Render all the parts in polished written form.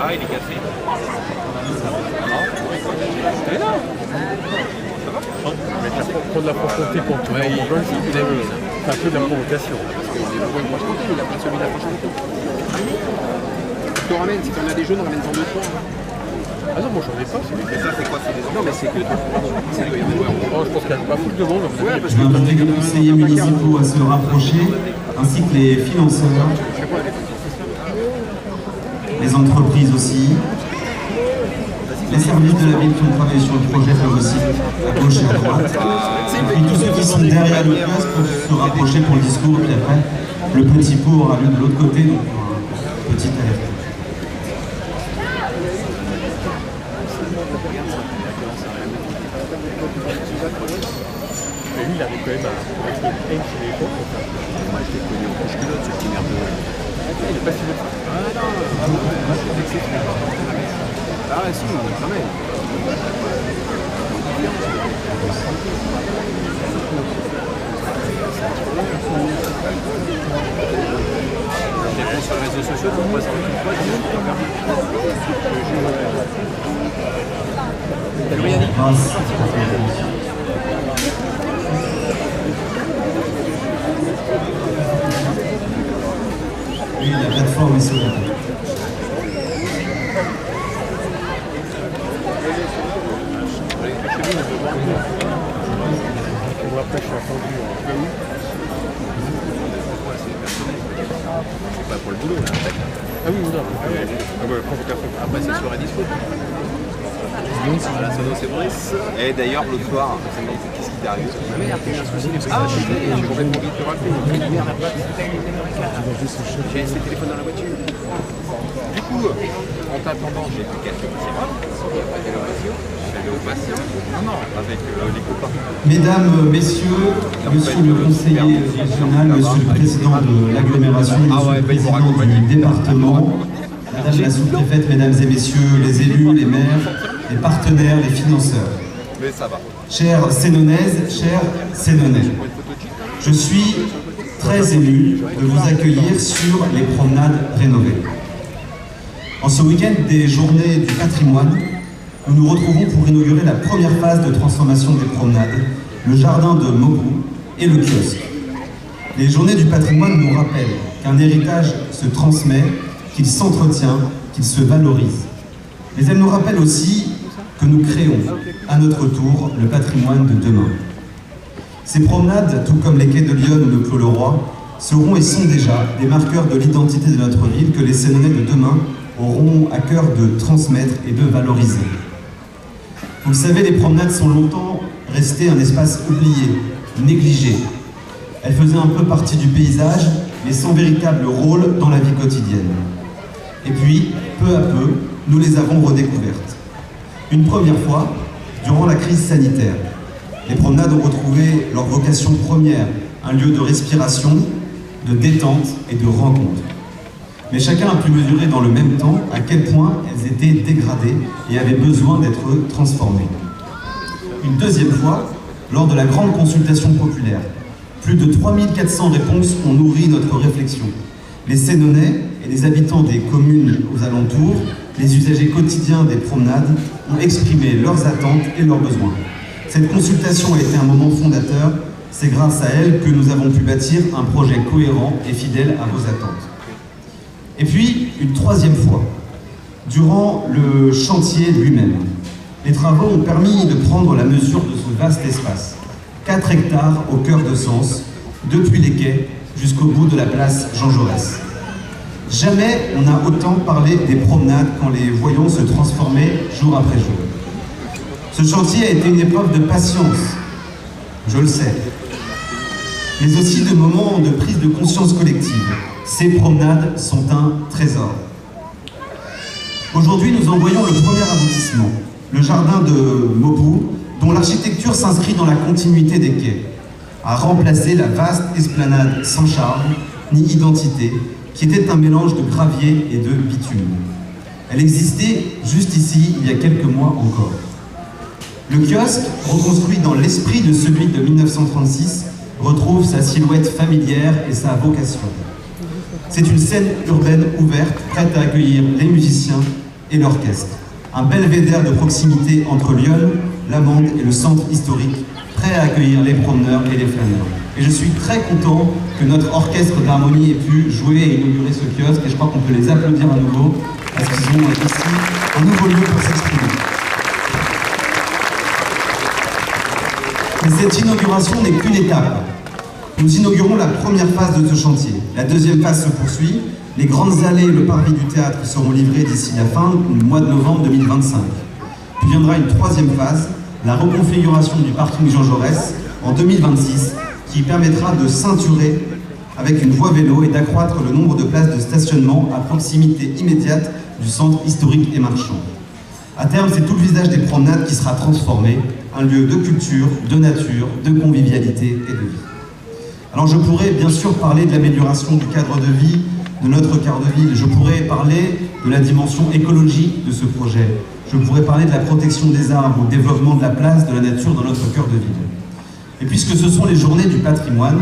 Ah, il est cassé. Et là prendre de la profonté pour toi. Ouais, c'est un peu de la provocation. Il a pas celui de la prochaine. Tu ramènes, si tu en as des jaunes, ramène-en 2-3. Ah non, moi j'en ai pas. Mais ça, c'est quoi? C'est des... Non, mais c'est que... Oh, je pense qu'il y a pas plus de monde. Ouais, parce Je vais inviter les conseillers municipaux à se rapprocher, ainsi que les financeurs, les entreprises aussi, les services de la ville qui ont travaillé sur le projet peuvent aussi, à gauche et à droite. Et puis tous ceux qui sont derrière le kiosque peuvent se rapprocher pour le discours, puis après, le petit pot aura lieu de l'autre côté, donc un petit alerte. Mais lui, il avait quand même un haine sur les épaules. Moi, je l'ai connu en couche-culotte, ce petit merdeux. Il est pas si bon. Ah non, ah si, quand même. Je réponds sur les réseaux sociaux, pour moi, c'est une fois, Oui, la plateforme est solide. Bon, après, je suis attendu. c'est pas pour le boulot, là. Ah oui, non. Ah ouais, provocation. Après, c'est soirée disco. Voilà, Sono, c'est Brice. Et d'ailleurs, l'autre soir, qu'est-ce qui t'est arrivé? Merde, il y a un souci, j'ai complètement vite te rappeler. J'ai laissé le téléphone dans la voiture. Du coup, en t'attendant, j'ai fait quelques petits bras. Je suis allé au patient. Non, avec les copains. Mesdames, messieurs, monsieur le conseiller régional, monsieur le président de l'agglomération, monsieur le président du département, madame la sous-préfète, mesdames et messieurs, les élus, les maires, les partenaires, les financeurs. Mais ça va. Chères Sénonaises, chers Sénonais, je suis très ému de vous accueillir sur les promenades rénovées. En ce week-end des Journées du patrimoine, nous nous retrouvons pour inaugurer la première phase de transformation des promenades, le jardin de Maubourg et le kiosque. Les Journées du patrimoine nous rappellent qu'un héritage se transmet, qu'il s'entretient, qu'il se valorise. Mais elles nous rappellent aussi que nous créons, à notre tour, le patrimoine de demain. Ces promenades, tout comme les quais de Lyon ou le Clos Leroy, seront et sont déjà des marqueurs de l'identité de notre ville que les Sénonais de demain auront à cœur de transmettre et de valoriser. Vous le savez, les promenades sont longtemps restées un espace oublié, négligé. Elles faisaient un peu partie du paysage, mais sans véritable rôle dans la vie quotidienne. Et puis, peu à peu, nous les avons redécouvertes. Une première fois, durant la crise sanitaire, les promenades ont retrouvé leur vocation première, un lieu de respiration, de détente et de rencontre. Mais chacun a pu mesurer dans le même temps à quel point elles étaient dégradées et avaient besoin d'être transformées. Une deuxième fois, lors de la grande consultation populaire, plus de 3400 réponses ont nourri notre réflexion. Les Sénonais et les habitants des communes aux alentours, les usagers quotidiens des promenades, ont exprimé leurs attentes et leurs besoins. Cette consultation a été un moment fondateur. C'est grâce à elle que nous avons pu bâtir un projet cohérent et fidèle à vos attentes. Et puis, une troisième fois, durant le chantier lui-même, les travaux ont permis de prendre la mesure de ce vaste espace. 4 hectares au cœur de Sens, depuis les quais jusqu'au bout de la place Jean Jaurès. Jamais on n'a autant parlé des promenades quand les voyons se transformaient jour après jour. Ce chantier a été une épreuve de patience, je le sais, mais aussi de moments de prise de conscience collective. Ces promenades sont un trésor. Aujourd'hui, nous en voyons le premier aboutissement, le jardin de Maubourg, dont l'architecture s'inscrit dans la continuité des quais, a remplacé la vaste esplanade sans charme ni identité, qui était un mélange de gravier et de bitume. Elle existait juste ici, il y a quelques mois encore. Le kiosque, reconstruit dans l'esprit de celui de 1936, retrouve sa silhouette familière et sa vocation. C'est une scène urbaine ouverte, prête à accueillir les musiciens et l'orchestre. Un belvédère de proximité entre Lyon, la Mande et le centre historique, prêt à accueillir les promeneurs et les flâneurs. Et je suis très content que notre orchestre d'harmonie ait pu jouer et inaugurer ce kiosque, et je crois qu'on peut les applaudir à nouveau, parce qu'ils ont ici un nouveau lieu pour s'exprimer. Mais cette inauguration n'est qu'une étape. Nous inaugurons la première phase de ce chantier. La deuxième phase se poursuit. Les grandes allées et le parvis du théâtre seront livrés d'ici la fin du mois de novembre 2025. Puis viendra une troisième phase, la reconfiguration du parking Jean Jaurès en 2026, qui permettra de ceinturer avec une voie vélo et d'accroître le nombre de places de stationnement à proximité immédiate du centre historique et marchand. À terme, c'est tout le visage des promenades qui sera transformé, un lieu de culture, de nature, de convivialité et de vie. Alors je pourrais bien sûr parler de l'amélioration du cadre de vie de notre cœur de ville, je pourrais parler de la dimension écologique de ce projet, je pourrais parler de la protection des arbres, ou développement de la place de la nature dans notre cœur de ville. Et puisque ce sont les journées du patrimoine,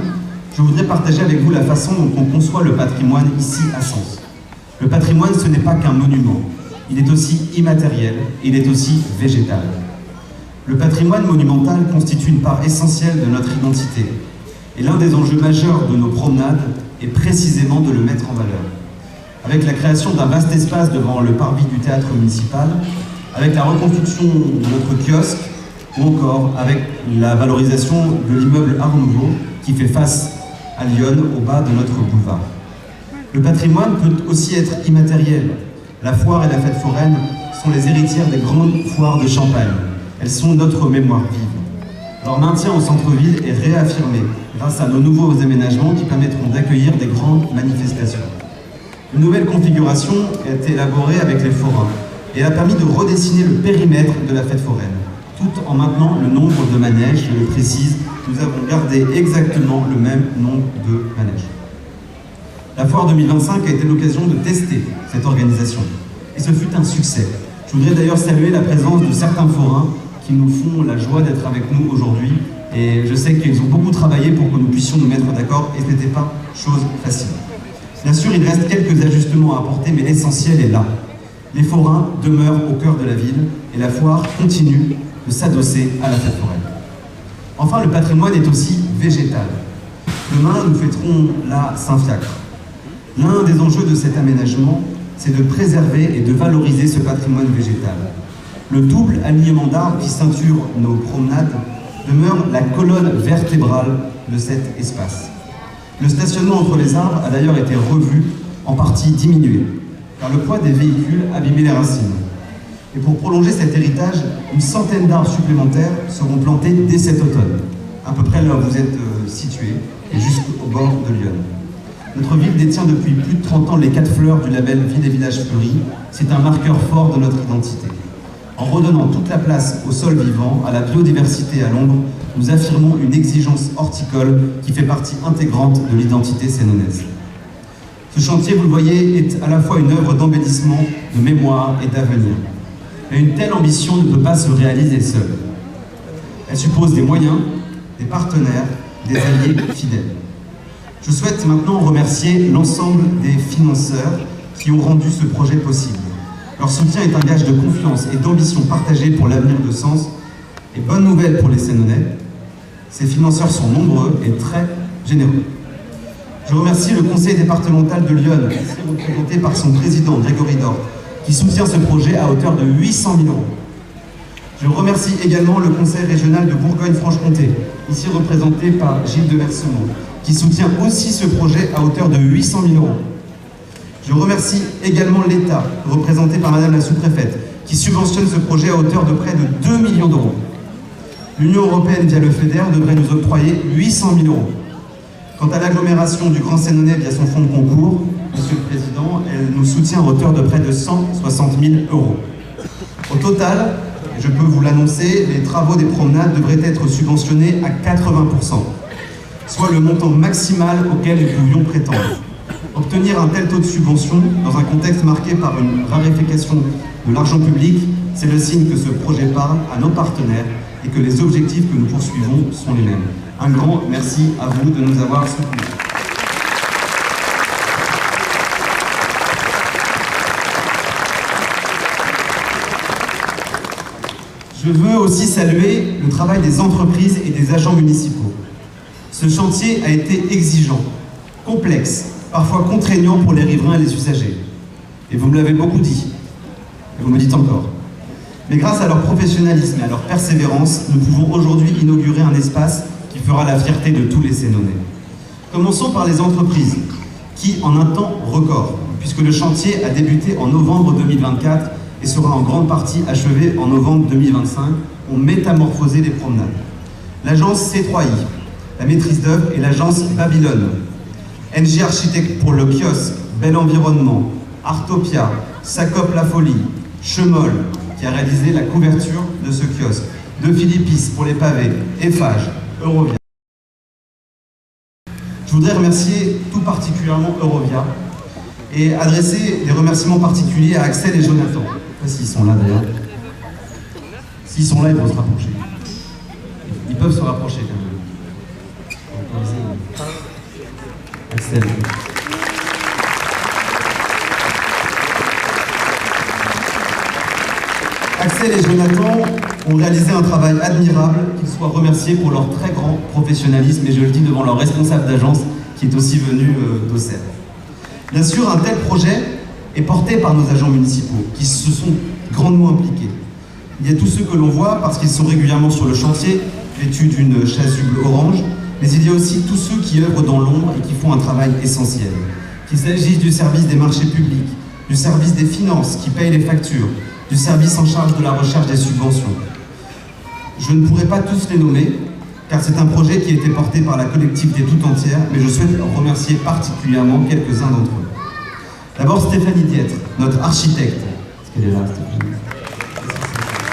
je voudrais partager avec vous la façon dont on conçoit le patrimoine ici à Sens. Le patrimoine, ce n'est pas qu'un monument, il est aussi immatériel, et il est aussi végétal. Le patrimoine monumental constitue une part essentielle de notre identité. Et l'un des enjeux majeurs de nos promenades est précisément de le mettre en valeur. Avec la création d'un vaste espace devant le parvis du théâtre municipal, avec la reconstruction de notre kiosque, ou encore avec la valorisation de l'immeuble Art Nouveau qui fait face à Lyon au bas de notre boulevard. Le patrimoine peut aussi être immatériel. La foire et la fête foraine sont les héritières des grandes foires de Champagne. Elles sont notre mémoire vive. Leur maintien au centre-ville est réaffirmé grâce à nos nouveaux aménagements qui permettront d'accueillir des grandes manifestations. Une nouvelle configuration a été élaborée avec les forains et a permis de redessiner le périmètre de la fête foraine, tout en maintenant le nombre de manèges. Je le précise, nous avons gardé exactement le même nombre de manèges. La foire 2025 a été l'occasion de tester cette organisation et ce fut un succès. Je voudrais d'ailleurs saluer la présence de certains forains qui nous font la joie d'être avec nous aujourd'hui. Et je sais qu'ils ont beaucoup travaillé pour que nous puissions nous mettre d'accord, et ce n'était pas chose facile. Bien sûr, il reste quelques ajustements à apporter, mais l'essentiel est là. Les forains demeurent au cœur de la ville, et la foire continue de s'adosser à la fête foraine. Enfin, le patrimoine est aussi végétal. Demain, nous fêterons la Saint-Fiacre. L'un des enjeux de cet aménagement, c'est de préserver et de valoriser ce patrimoine végétal. Le double alignement d'arbres qui ceinture nos promenades demeure la colonne vertébrale de cet espace. Le stationnement entre les arbres a d'ailleurs été revu, en partie diminué, car le poids des véhicules abîmait les racines. Et pour prolonger cet héritage, une centaine d'arbres supplémentaires seront plantés dès cet automne, à peu près là où vous êtes situés, et jusqu'au bord de Lyon. Notre ville détient depuis plus de 30 ans les 4 fleurs du label Ville et Village Fleuris. C'est un marqueur fort de notre identité. En redonnant toute la place au sol vivant, à la biodiversité et à l'ombre, nous affirmons une exigence horticole qui fait partie intégrante de l'identité sénonaise. Ce chantier, vous le voyez, est à la fois une œuvre d'embellissement, de mémoire et d'avenir. Mais une telle ambition ne peut pas se réaliser seule. Elle suppose des moyens, des partenaires, des alliés fidèles. Je souhaite maintenant remercier l'ensemble des financeurs qui ont rendu ce projet possible. Leur soutien est un gage de confiance et d'ambition partagée pour l'avenir de Sens. Et bonne nouvelle pour les Sénonais, ces financeurs sont nombreux et très généreux. Je remercie le conseil départemental de Lyon, ici représenté par son président Grégory Dort, qui soutient ce projet à hauteur de 800 000 €. Je remercie également le conseil régional de Bourgogne-Franche-Comté, ici représenté par Gilles de Versemont, qui soutient aussi ce projet à hauteur de 800 000 €. Je remercie également l'État, représenté par Madame la sous-préfète, qui subventionne ce projet à hauteur de près de 2 millions d'euros. L'Union européenne, via le FEDER, devrait nous octroyer 800 000 €. Quant à l'agglomération du Grand Sénonais, via son fonds de concours, Monsieur le Président, elle nous soutient à hauteur de près de 160 000 €. Au total, je peux vous l'annoncer, les travaux des promenades devraient être subventionnés à 80%, soit le montant maximal auquel nous pouvions prétendre. Obtenir un tel taux de subvention, dans un contexte marqué par une raréfaction de l'argent public, c'est le signe que ce projet parle à nos partenaires et que les objectifs que nous poursuivons sont les mêmes. Un grand merci à vous de nous avoir soutenus. Je veux aussi saluer le travail des entreprises et des agents municipaux. Ce chantier a été exigeant, complexe, parfois contraignant pour les riverains et les usagers. Et vous me l'avez beaucoup dit, et vous me dites encore. Mais grâce à leur professionnalisme et à leur persévérance, nous pouvons aujourd'hui inaugurer un espace qui fera la fierté de tous les Sénonais. Commençons par les entreprises, qui, en un temps record, puisque le chantier a débuté en novembre 2024 et sera en grande partie achevé en novembre 2025, ont métamorphosé les promenades. L'agence C3I, la maîtrise d'œuvre et l'agence Babylone, NG Architecte pour le kiosque, Bel Environnement, Artopia, Sacop La Folie, Chemol, qui a réalisé la couverture de ce kiosque, De Philippis pour les pavés, Eiffage, Eurovia. Je voudrais remercier tout particulièrement Eurovia et adresser des remerciements particuliers à Axel et Jonathan. Je ne sais pas s'ils sont là d'ailleurs. S'ils sont là, ils vont se rapprocher. Ils peuvent se rapprocher quand même. Axel. Axel et Jonathan ont réalisé un travail admirable, qu'ils soient remerciés pour leur très grand professionnalisme, et je le dis devant leur responsable d'agence qui est aussi venu d'Auxerre. Bien sûr, un tel projet est porté par nos agents municipaux, qui se sont grandement impliqués. Il y a tous ceux que l'on voit parce qu'ils sont régulièrement sur le chantier, vêtus d'une chasuble orange, mais il y a aussi tous ceux qui œuvrent dans l'ombre et qui font un travail essentiel. Qu'il s'agisse du service des marchés publics, du service des finances qui paye les factures, du service en charge de la recherche des subventions. Je ne pourrai pas tous les nommer, car c'est un projet qui a été porté par la collectivité tout entière, mais je souhaite remercier particulièrement quelques-uns d'entre eux. D'abord Stéphanie Dietre, notre architecte. Est-ce qu'elle est là, Stéphanie ?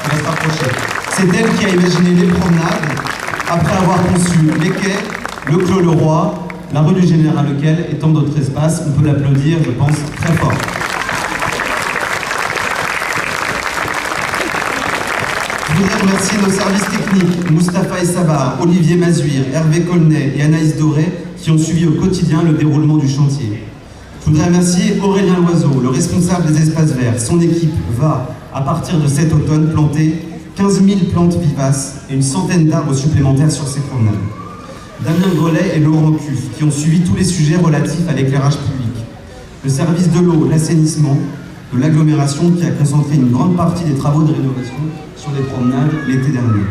Elle va se rapprocher. C'est elle qui a imaginé les promenades, après avoir conçu les quais, le Clos Leroy, la rue du Général Leclerc et tant d'autres espaces. On peut l'applaudir, je pense, très fort. Je voudrais remercier nos services techniques, Moustapha Essabar, Olivier Mazuir, Hervé Colnet et Anaïs Doré, qui ont suivi au quotidien le déroulement du chantier. Je voudrais remercier Aurélien Loiseau, le responsable des espaces verts. Son équipe va, à partir de cet automne, planter 15 000 plantes vivaces et une centaine d'arbres supplémentaires sur ces promenades. Damien Grelet et Laurent Cuff, qui ont suivi tous les sujets relatifs à l'éclairage public. Le service de l'eau, l'assainissement, de l'agglomération qui a concentré une grande partie des travaux de rénovation sur les promenades l'été dernier.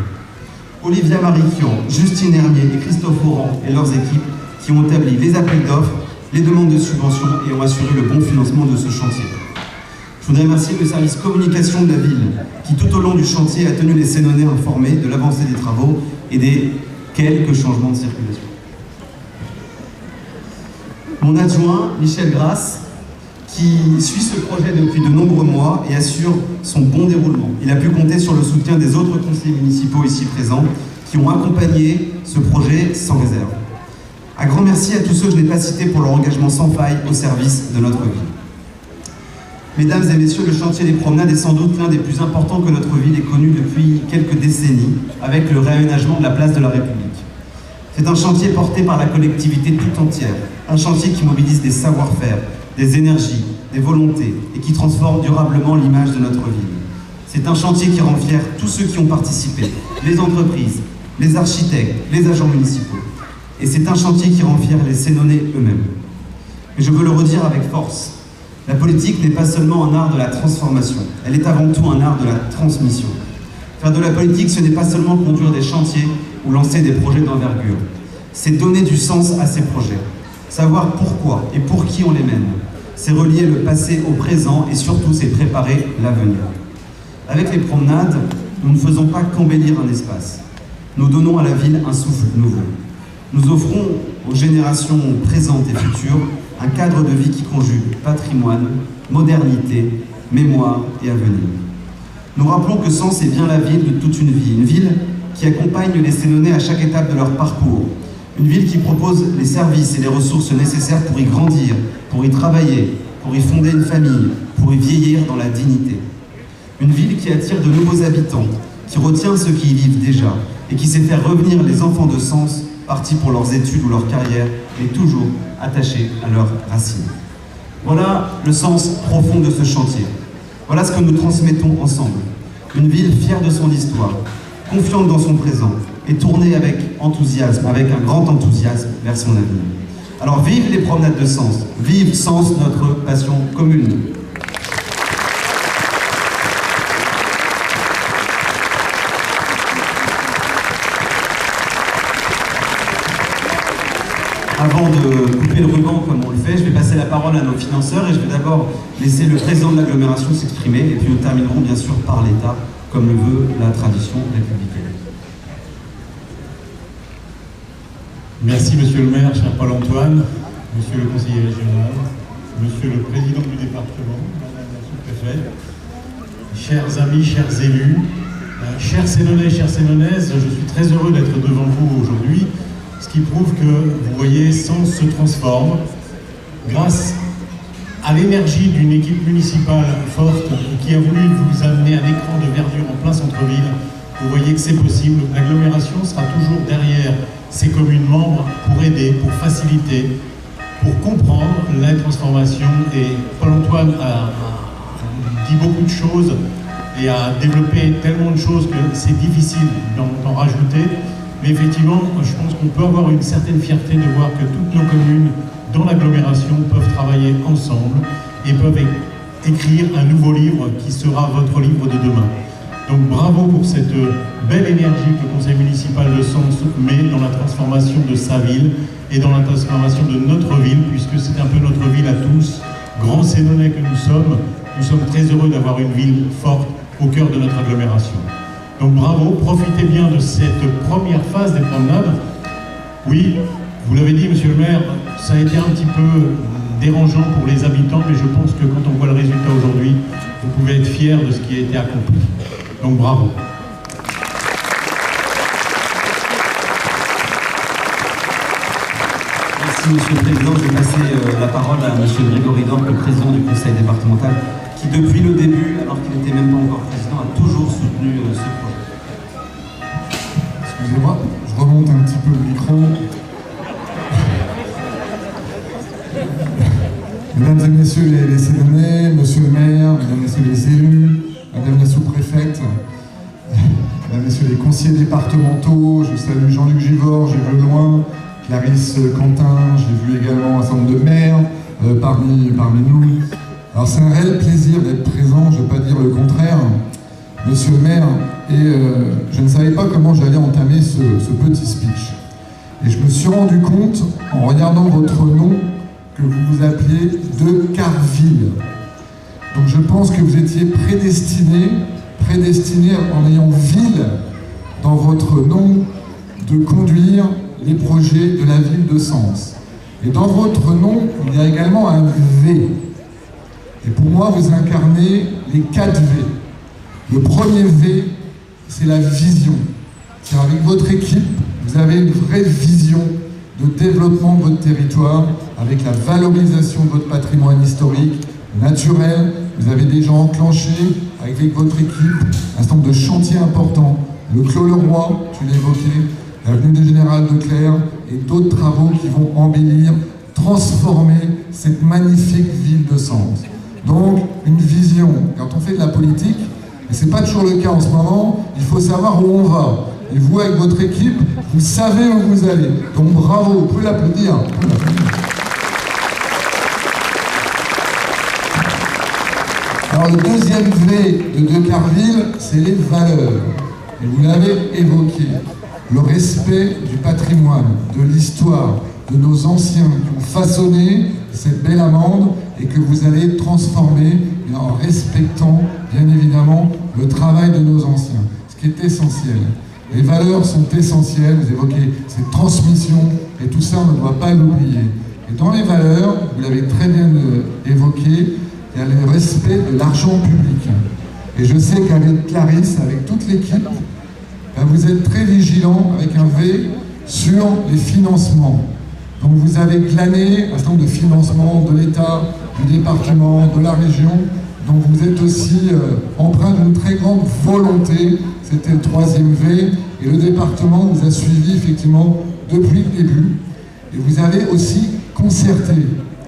Olivia Mariquian, Justine Hernier et Christophe Oran et leurs équipes qui ont établi les appels d'offres, les demandes de subventions et ont assuré le bon financement de ce chantier. Je voudrais remercier le service communication de la ville qui tout au long du chantier a tenu les Sénonais informés de l'avancée des travaux et des quelques changements de circulation. Mon adjoint, Michel Grasse, qui suit ce projet depuis de nombreux mois et assure son bon déroulement. Il a pu compter sur le soutien des autres conseillers municipaux ici présents qui ont accompagné ce projet sans réserve. Un grand merci à tous ceux que je n'ai pas cités pour leur engagement sans faille au service de notre ville. Mesdames et messieurs, le chantier des promenades est sans doute l'un des plus importants que notre ville ait connu depuis quelques décennies avec le réaménagement de la place de la République. C'est un chantier porté par la collectivité tout entière, un chantier qui mobilise des savoir-faire, des énergies, des volontés et qui transforme durablement l'image de notre ville. C'est un chantier qui rend fiers tous ceux qui ont participé, les entreprises, les architectes, les agents municipaux. Et c'est un chantier qui rend fiers les Sénonais eux-mêmes. Mais je veux le redire avec force, la politique n'est pas seulement un art de la transformation, elle est avant tout un art de la transmission. Faire de la politique, ce n'est pas seulement conduire des chantiers ou lancer des projets d'envergure, c'est donner du sens à ces projets, savoir pourquoi et pour qui on les mène. C'est relier le passé au présent et surtout c'est préparer l'avenir. Avec les promenades, nous ne faisons pas qu'embellir un espace. Nous donnons à la ville un souffle nouveau. Nous offrons aux générations présentes et futures un cadre de vie qui conjugue patrimoine, modernité, mémoire et avenir. Nous rappelons que Sens est bien la ville de toute une ville qui accompagne les Sénonais à chaque étape de leur parcours. Une ville qui propose les services et les ressources nécessaires pour y grandir, pour y travailler, pour y fonder une famille, pour y vieillir dans la dignité. Une ville qui attire de nouveaux habitants, qui retient ceux qui y vivent déjà et qui sait faire revenir les enfants de Sens partis pour leurs études ou leur carrière, mais toujours attachés à leurs racines. Voilà le sens profond de ce chantier. Voilà ce que nous transmettons ensemble. Une ville fière de son histoire, confiante dans son présent et tournée avec enthousiasme, avec un grand enthousiasme vers son avenir. Alors vive les promenades de Sens, vive Sens, notre passion commune. Avant de couper le ruban comme on le fait, je vais passer la parole à nos financeurs et je vais d'abord laisser le président de l'agglomération s'exprimer et puis nous terminerons bien sûr par l'État, comme le veut la tradition républicaine. Merci Monsieur le maire, cher Paul-Antoine, Monsieur le conseiller régional, Monsieur le président du département, Madame la sous-préfète, chers amis, chers élus, chers Sénonais, chères Sénonaises, je suis très heureux d'être devant vous aujourd'hui, ce qui prouve que, vous voyez, Sens se transforme grâce à l'énergie d'une équipe municipale forte qui a voulu vous amener un écran de verdure en plein centre-ville. Vous voyez que c'est possible. L'agglomération sera toujours derrière ses communes membres pour aider, pour faciliter, pour comprendre la transformation. Et Paul-Antoine a dit beaucoup de choses et a développé tellement de choses que c'est difficile d'en rajouter. Mais effectivement, je pense qu'on peut avoir une certaine fierté de voir que toutes nos communes dans l'agglomération peuvent travailler ensemble et peuvent écrire un nouveau livre qui sera votre livre de demain. Donc bravo pour cette belle énergie que le conseil municipal de Sens met dans la transformation de sa ville et dans la transformation de notre ville, puisque c'est un peu notre ville à tous, grands Sénonais que nous sommes très heureux d'avoir une ville forte au cœur de notre agglomération. Donc bravo, profitez bien de cette première phase des promenades. Oui, vous l'avez dit, monsieur le maire, ça a été un petit peu dérangeant pour les habitants, mais je pense que quand on voit le résultat aujourd'hui, vous pouvez être fiers de ce qui a été accompli. Donc bravo. Merci Monsieur le Président. Je vais passer la parole à Monsieur Grégory Dorc, le président du conseil départemental, qui depuis le début, alors qu'il n'était même pas encore président, a toujours soutenu ce projet. Excusez-moi, je remonte un petit peu le micro. Mesdames et messieurs les Sénonais, monsieur le maire, mesdames et messieurs les élus, madame la sous-préfète, mesdames et messieurs les conseillers départementaux, je salue Jean-Luc Givor, j'ai vu loin, Clarisse Quentin, j'ai vu également un certain nombre de maires parmi nous. Alors c'est un réel plaisir d'être présent, je ne vais pas dire le contraire, monsieur le maire, et je ne savais pas comment j'allais entamer ce petit speech. Et je me suis rendu compte, en regardant votre nom, que vous vous appeliez De Carville. Donc je pense que vous étiez prédestiné en ayant ville dans votre nom, de conduire les projets de la ville de Sens. Et dans votre nom, il y a également un V. Et pour moi, vous incarnez les 4 V. Le premier V, c'est la vision. Car avec votre équipe, vous avez une vraie vision de développement de votre territoire, avec la valorisation de votre patrimoine historique, naturel. Vous avez déjà enclenché, avec votre équipe, un certain nombre de chantiers importants. Le Clos Leroy, tu l'as évoqué, l'avenue des Général Leclerc, et d'autres travaux qui vont embellir, transformer cette magnifique ville de Sens. Donc, une vision. Quand on fait de la politique, et ce n'est pas toujours le cas en ce moment, il faut savoir où on va. Et vous, avec votre équipe, vous savez où vous allez. Donc bravo, vous pouvez l'applaudir. Alors le deuxième V de Carville, c'est les valeurs. Et vous l'avez évoqué. Le respect du patrimoine, de l'histoire, de nos anciens qui ont façonné cette belle amende et que vous allez transformer en respectant, bien évidemment, le travail de nos anciens. Ce qui est essentiel. Les valeurs sont essentielles, vous évoquez cette transmission, et tout ça, on ne doit pas l'oublier. Et dans les valeurs, vous l'avez très bien évoqué, il y a le respect de l'argent public. Et je sais qu'avec Clarisse, avec toute l'équipe, vous êtes très vigilants avec un V sur les financements. Donc vous avez glané un certain nombre de financements de l'État, du département, de la région. Donc vous êtes aussi empreint d'une très grande volonté, c'était le troisième V, Et le département vous a suivi effectivement depuis le début. Et vous avez aussi concerté,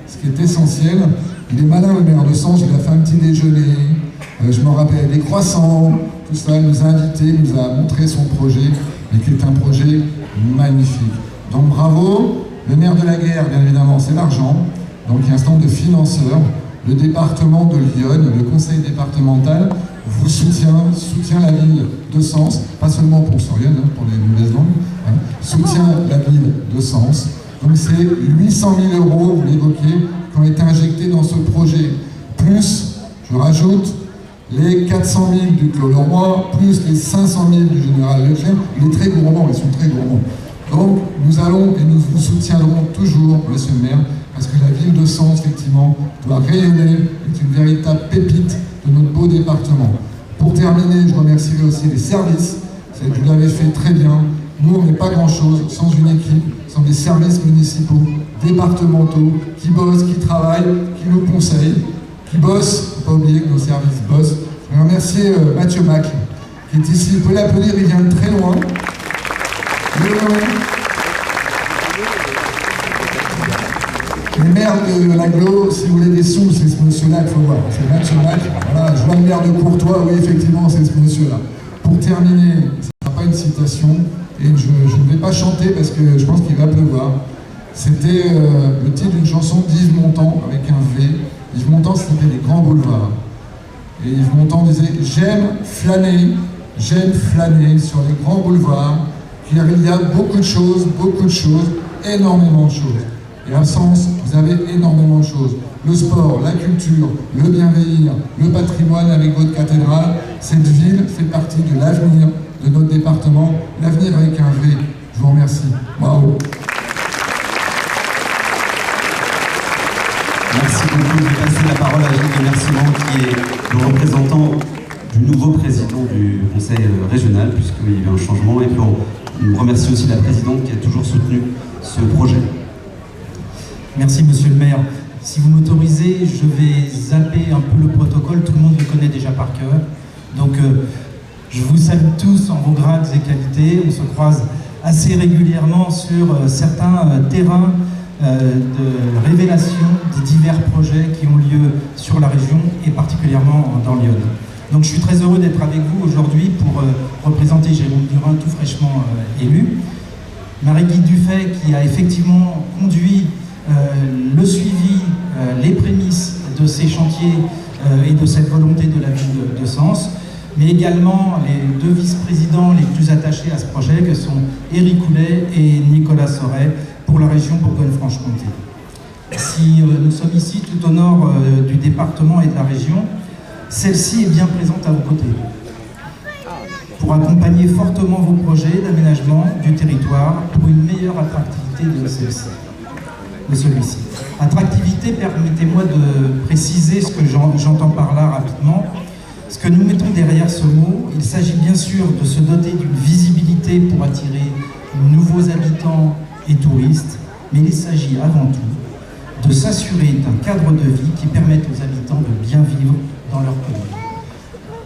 ce qui est essentiel. Il est malin, le maire de Sens, il a fait un petit déjeuner, je me rappelle, des croissants, tout ça, il nous a invités, il nous a montré son projet, et qui est un projet magnifique. Donc bravo, le nerf de la guerre, bien évidemment, c'est l'argent. Donc il y a un stand de financeurs. Le département de Lyon, le conseil départemental, vous soutient la ville de Sens, pas seulement pour Sorion, pour les mauvaises langues, soutient la ville de Sens. Donc c'est 800 000 €, vous l'évoquiez, qui ont été injectés dans ce projet. Plus, je rajoute, les 400 000 du Clos Leroy, plus les 500 000 du Général Leclerc. Il est très gourmand, ils sont très gourmands. Donc nous allons et nous vous soutiendrons toujours, monsieur le maire, parce que la ville de Sens, effectivement, doit rayonner, est une véritable pépite de notre beau département. Pour terminer, je remercierai aussi les services, vous l'avez fait très bien. Nous, on n'est pas grand-chose sans une équipe, sans des services municipaux, départementaux, qui bossent, qui travaillent, qui nous conseillent, qui bossent. Il ne faut pas oublier que nos services bossent. Je vais remercier Mathieu Mac, qui est ici. Vous pouvez l'applaudir, il vient de très loin. Les maires de l'agglo, si vous voulez des sous, c'est ce monsieur-là qu'il faut voir. C'est Mathieu Mac. Voilà, je vois le maire de Courtois, oui, effectivement, c'est ce monsieur-là. Pour terminer, ce ne sera pas une citation, et je ne vais pas chanter parce que je pense qu'il va pleuvoir. C'était le titre d'une chanson d'Yves Montand, avec un V. Yves Montand, c'était Les Grands Boulevards. Et Yves Montand disait « J'aime flâner sur les grands boulevards, car il y a beaucoup de choses, énormément de choses. » Et à Sens, vous avez énormément de choses. Le sport, la culture, le bienveillir, le patrimoine avec votre cathédrale. Cette ville fait partie de l'avenir de notre département, l'avenir avec un V. Je vous remercie. Bravo. Merci beaucoup. Je vais passer la parole à Gilles Mercimont, qui est le représentant du nouveau président du conseil régional, puisqu'il y a eu un changement. Et puis on remercie aussi la présidente qui a toujours soutenu ce projet. Merci monsieur le maire. Si vous m'autorisez, je vais zapper un peu le protocole, tout le monde le connaît déjà par cœur. Donc je vous salue tous en vos grades et qualités. On se croise assez régulièrement sur certains terrains de révélation des divers projets qui ont lieu sur la région et particulièrement dans Lyon. Donc je suis très heureux d'être avec vous aujourd'hui pour représenter Jérôme Durin, tout fraîchement élu. Marie-Guy Dufay, qui a effectivement conduit le suivi, les prémices de ces chantiers et de cette volonté de la ville de Sens, mais également les deux vice-présidents les plus attachés à ce projet, que sont Éric Coulet et Nicolas Soret, pour la région Bourgogne-Franche-Comté. Si nous sommes ici tout au nord du département et de la région, celle-ci est bien présente à vos côtés, pour accompagner fortement vos projets d'aménagement du territoire pour une meilleure attractivité de celui-ci. Attractivité, permettez-moi de préciser ce que j'entends par là rapidement. Ce que nous mettons derrière ce mot, il s'agit bien sûr de se doter d'une visibilité pour attirer de nouveaux habitants et touristes, mais il s'agit avant tout de s'assurer d'un cadre de vie qui permette aux habitants de bien vivre dans leur commune.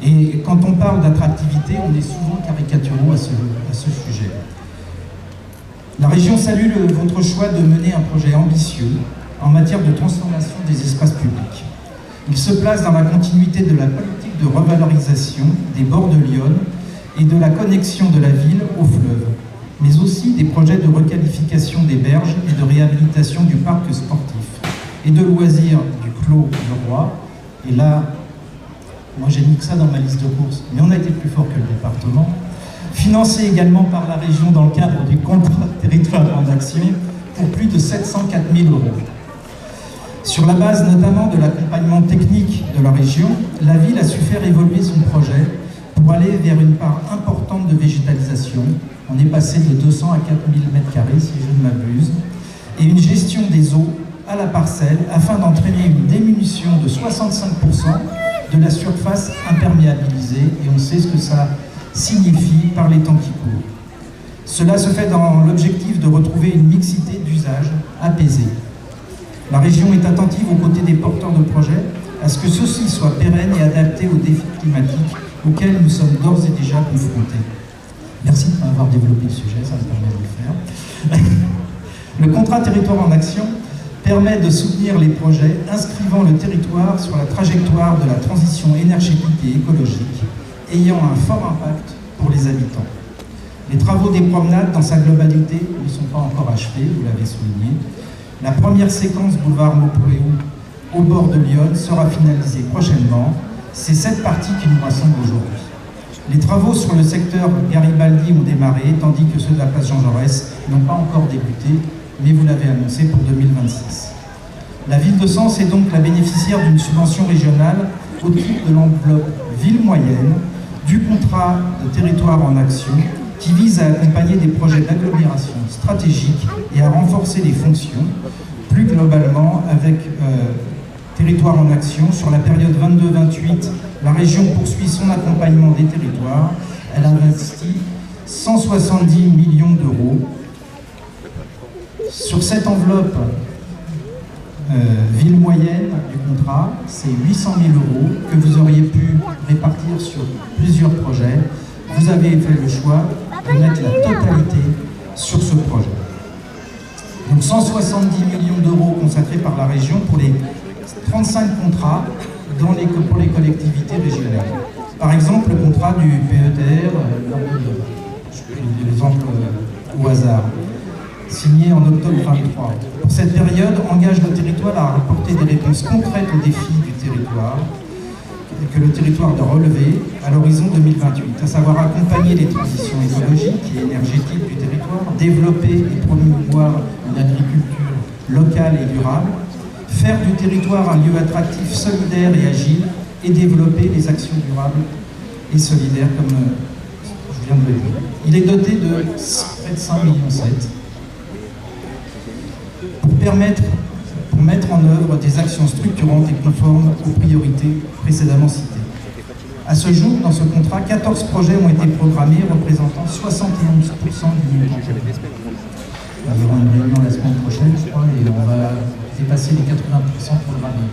Et quand on parle d'attractivité, on est souvent caricaturaux à ce sujet. La région salue votre choix de mener un projet ambitieux en matière de transformation des espaces publics. Il se place dans la continuité de la politique de revalorisation des bords de Lyon et de la connexion de la ville au fleuve, mais aussi des projets de requalification des berges et de réhabilitation du parc sportif et de loisirs du Clos Leroy. Et là, moi j'ai mis que ça dans ma liste de courses, mais on a été plus fort que le département. Financé également par la région dans le cadre du contrat territoire en action pour plus de 704 000 €. Sur la base notamment de l'accompagnement technique de la région, la ville a su faire évoluer son projet pour aller vers une part importante de végétalisation. On est passé de 200 à 4000 m², si je ne m'abuse, et une gestion des eaux à la parcelle afin d'entraîner une diminution de 65% de la surface imperméabilisée, et on sait ce que ça signifie par les temps qui courent. Cela se fait dans l'objectif de retrouver une mixité d'usages apaisée. La région est attentive aux côtés des porteurs de projets à ce que ceux-ci soient pérennes et adaptés aux défis climatiques auxquels nous sommes d'ores et déjà confrontés. Merci de m'avoir développé le sujet, ça me permet de le faire. Le contrat territoire en action permet de soutenir les projets inscrivant le territoire sur la trajectoire de la transition énergétique et écologique, ayant un fort impact pour les habitants. Les travaux des promenades, dans sa globalité, ne sont pas encore achevés, vous l'avez souligné. La première séquence boulevard Maupeou au bord de Lyon sera finalisée prochainement. C'est cette partie qui nous rassemble aujourd'hui. Les travaux sur le secteur Garibaldi ont démarré, tandis que ceux de la place Jean Jaurès n'ont pas encore débuté, mais vous l'avez annoncé pour 2026. La ville de Sens est donc la bénéficiaire d'une subvention régionale au titre de l'enveloppe ville moyenne du contrat de territoire en action qui vise à accompagner des projets d'agglomération stratégique et à renforcer les fonctions. Plus globalement, avec territoire en action, sur la période 22-28, la région poursuit son accompagnement des territoires. Elle a investi 170 millions d'euros. Sur cette enveloppe ville moyenne du contrat, c'est 800 000 euros que vous auriez pu répartir sur plusieurs projets. Vous avez fait le choix de mettre la totalité sur ce projet. Donc 170 millions d'euros consacrés par la région pour les 35 contrats pour les collectivités régionales. Par exemple, le contrat du PETR, je prends l'exemple au hasard, signé en octobre 2023. Pour cette période, engage le territoire à apporter des réponses concrètes aux défis du territoire, que le territoire doit relever à l'horizon 2028, à savoir accompagner les transitions écologiques et énergétiques du territoire, développer et promouvoir une agriculture locale et durable, faire du territoire un lieu attractif, solidaire et agile, et développer les actions durables et solidaires, comme je viens de le dire. Il est doté de près de 5,7 millions pour mettre en œuvre des actions structurantes et conformes aux priorités précédemment citées. À ce jour, dans ce contrat, 14 projets ont été programmés, représentant 71% du montant. Nous aurons une réunion la semaine prochaine, je crois, et on va dépasser les 80% programmés.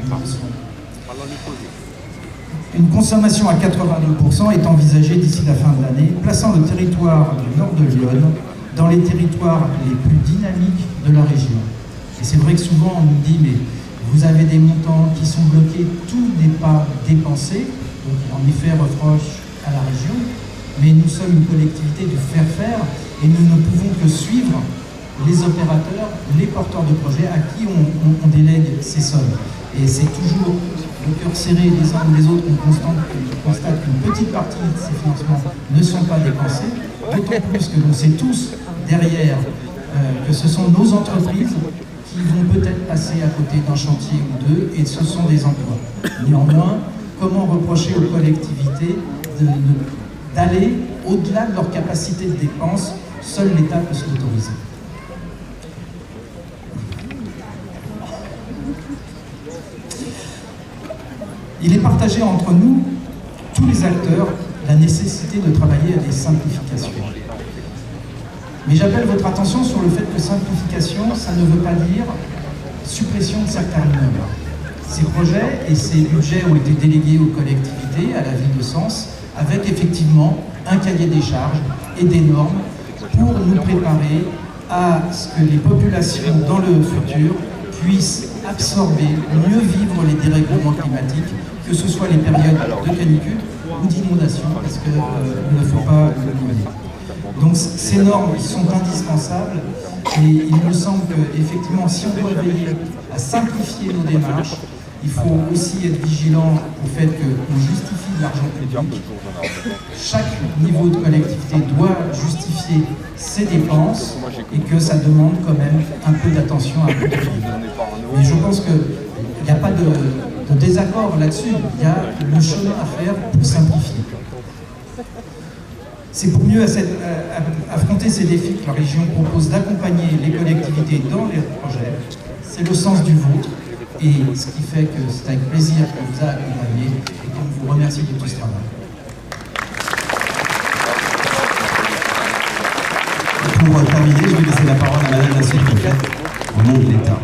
Une consommation à 82% est envisagée d'ici la fin de l'année, plaçant le territoire du nord de Lyon dans les territoires les plus dynamiques de la région. Et c'est vrai que souvent on nous dit, mais vous avez des montants qui sont bloqués, tout n'est pas dépensé, donc en effet reproche à la région, mais nous sommes une collectivité de faire et nous ne pouvons que suivre les opérateurs, les porteurs de projets à qui on délègue ces sommes. Et c'est toujours le cœur serré les uns ou les autres qu'on constate qu'une petite partie de ces financements ne sont pas dépensés, d'autant plus que l'on sait tous derrière que ce sont nos entreprises qui vont peut-être passer à côté d'un chantier ou deux, et ce sont des emplois. Néanmoins, comment reprocher aux collectivités d'aller au-delà de leur capacité de dépense? Seul l'État peut se l'autoriser. Il est partagé entre nous, tous les acteurs, la nécessité de travailler à des simplifications. Mais j'appelle votre attention sur le fait que simplification, ça ne veut pas dire suppression de certains immeubles. Ces projets et ces budgets ont été délégués aux collectivités, à la ville de Sens, avec effectivement un cahier des charges et des normes pour nous préparer à ce que les populations dans le futur puissent absorber, mieux vivre les dérèglements climatiques, que ce soit les périodes de canicule ou d'inondation, parce qu'il ne faut pas l'oublier. Donc ces normes sont indispensables et il me semble qu'effectivement, si on doit veiller à simplifier nos démarches, il faut aussi être vigilant au fait qu'on justifie de l'argent public. Chaque niveau de collectivité doit justifier ses dépenses et que ça demande quand même un peu d'attention, un peu de vigilance. Mais je pense qu'il n'y a pas de désaccord là-dessus, il y a le chemin à faire pour simplifier. C'est pour mieux affronter ces défis que la région propose d'accompagner les collectivités dans les projets. C'est le sens du vôtre et ce qui fait que c'est avec plaisir qu'on vous a accompagné et qu'on vous remercie de tout ce travail. Pour terminer, je vais laisser la parole à Madame la sous-préfète au nom de l'État.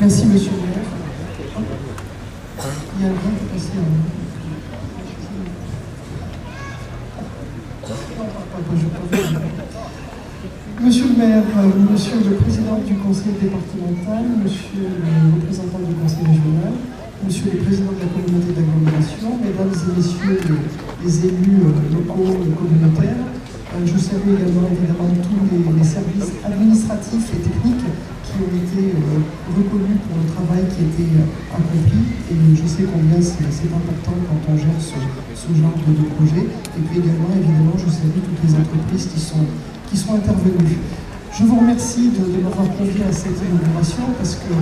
Merci, monsieur le maire. Il y a un grand qui passe Monsieur le maire, monsieur le président du conseil départemental, monsieur le représentant du conseil régional, monsieur le président de la communauté d'agglomération, mesdames et messieurs les élus locaux et communautaires, je salue également évidemment tous les services administratifs et techniques qui ont été reconnus pour le travail qui a été accompli, et je sais combien c'est important quand on gère ce genre de projet. Et puis également, évidemment, je salue toutes les entreprises qui sont intervenues. Je vous remercie de m'avoir convié à cette inauguration parce que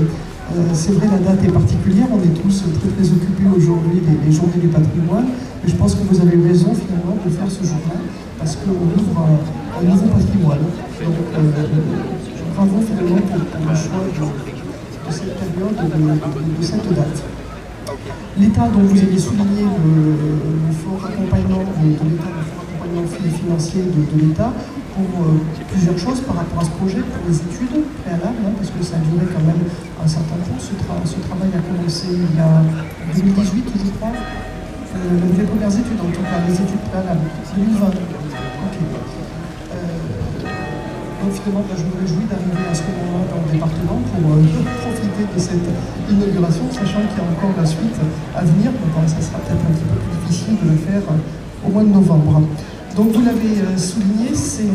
c'est vrai, la date est particulière, on est tous très occupés aujourd'hui des journées du patrimoine, mais je pense que vous avez raison finalement de faire ce jour-là parce qu'on ouvre un nouveau patrimoine. Donc, bravo finalement pour le choix de cette période, de cette date. L'État dont vous avez souligné le fort accompagnement de l'État, le fort accompagnement financier de l'État, pour plusieurs choses par rapport à ce projet, pour les études préalables, parce que ça a duré quand même un certain temps. Ce travail a commencé il y a 2018, je crois. Les premières études, en tout cas, les études préalables, 2020. Ok. Donc finalement, je me réjouis d'arriver à ce moment-là dans le département pour profiter de cette inauguration, sachant qu'il y a encore la suite à venir. Donc ça sera peut-être un petit peu plus difficile de le faire au mois de novembre. Donc vous l'avez souligné, ce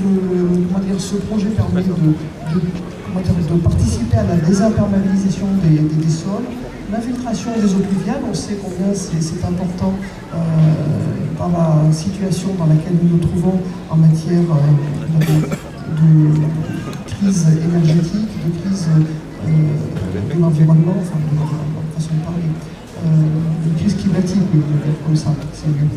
projet permet de participer à la désimperméabilisation des sols, l'infiltration des eaux pluviales. On sait combien c'est important dans la situation dans laquelle nous nous trouvons en matière de crise énergétique, de crise de l'environnement, enfin de l'environnement, façon de parler, de crise climatique, comme ça, c'est mieux.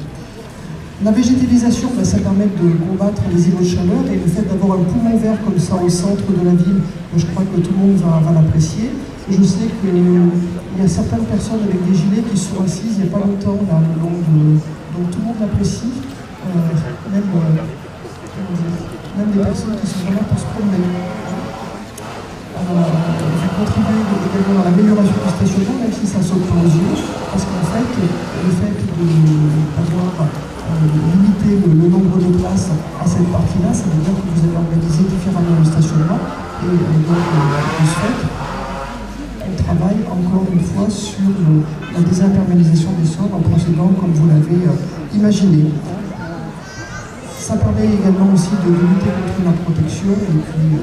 La végétalisation, ça permet de combattre les îlots de chaleur, et le fait d'avoir un poumon vert comme ça au centre de la ville, je crois que tout le monde va l'apprécier. Je sais qu'il y a certaines personnes avec des gilets qui sont assises il n'y a pas longtemps là, le long de... Donc tout le monde l'apprécie, même des personnes qui sont vraiment pour se promener. J'ai contribué également à l'amélioration du stationnement, même si ça saute aux yeux, parce qu'en fait, le fait d'avoir limiter le nombre de places à cette partie-là, ça veut dire que vous avez organisé différemment le stationnement, et donc de ce fait, on travaille encore une fois sur la désimperméabilisation des sols en procédant comme vous l'avez imaginé. Ça permet également aussi de lutter contre la protection, et puis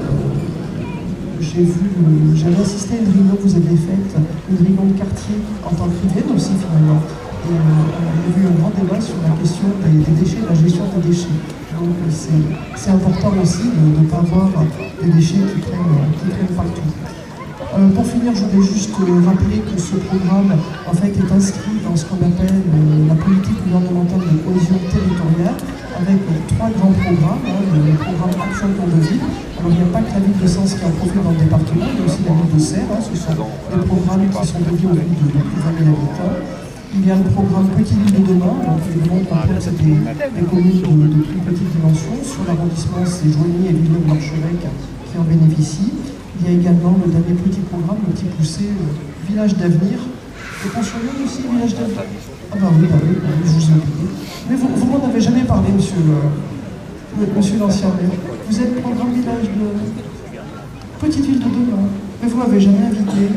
j'avais assisté à une réunion que vous aviez faite, une réunion de quartier en tant qu'hiver aussi finalement. Et on a vu un grand débat sur la question des déchets, de la gestion des déchets. Donc c'est important aussi de ne pas avoir des déchets qui traînent partout. Pour finir, je voudrais juste rappeler que ce programme en fait, est inscrit dans ce qu'on appelle la politique gouvernementale de cohésion territoriale, avec 3 grands programmes. Le programme Action Cœur de Ville. Alors il n'y a pas que la ville de Sens qui en profite dans le département, il y a aussi la ville de Serres. Ce sont des programmes qui sont dédiés aux villes de plus de 20 000 habitants. Il y a le programme Petite Ville de demain, donc évidemment on comprend que c'est des communes de plus petite dimension. Sur l'arrondissement, c'est Joigny et Villeneuve-l'Archevêque qui en bénéficient. Il y a également le dernier petit programme, le petit poussé, Village d'avenir. Et pensionnel aussi, Village d'avenir. Ah bah oui, je vous ai oublié. Mais vous m'en avez jamais parlé, monsieur l'ancien maire. Vous êtes programme Village de... Petite Ville de demain. Mais vous m'avez jamais invité.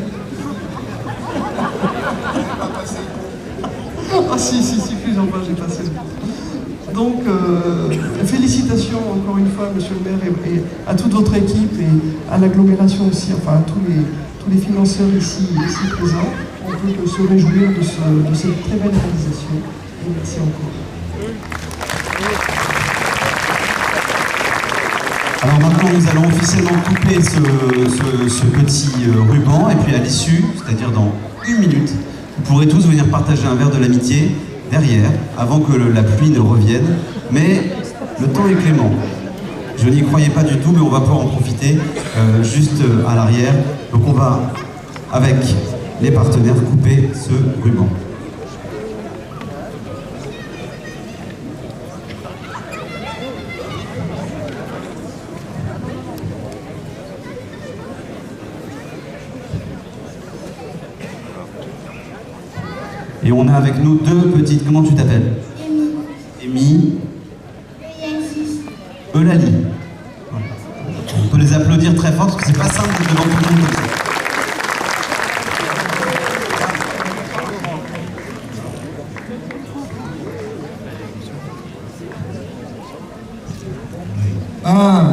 Ah si, plusieurs fois j'ai passé. Donc, félicitations encore une fois, monsieur le maire, et à toute votre équipe, et à l'agglomération aussi, enfin à tous les financeurs ici présents. On peut que se réjouir de cette très belle réalisation. Et merci encore. Alors maintenant, nous allons officiellement couper ce petit ruban, et puis à l'issue, c'est-à-dire dans 1 minute, vous pourrez tous venir partager un verre de l'amitié derrière, avant que la pluie ne revienne. Mais le temps est clément. Je n'y croyais pas du tout, mais on va pouvoir en profiter juste à l'arrière. Donc on va, avec les partenaires, couper ce ruban. Et on a avec nous 2 petites... Comment tu t'appelles? Amy. Amy. Eulalie. Voilà. On peut les applaudir très fort parce que c'est pas simple d'être devant tout le monde comme ça. Un,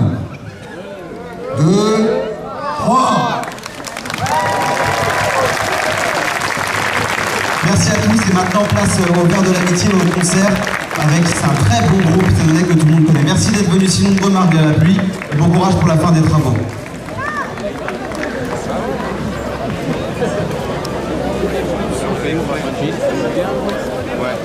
deux, trois. Merci à tous et maintenant place au verre de l'amitié au concert avec un très bon groupe sénonais que tout le monde connaît. Merci d'être venus si nombreux malgré la pluie et bon courage pour la fin des travaux. Ouais.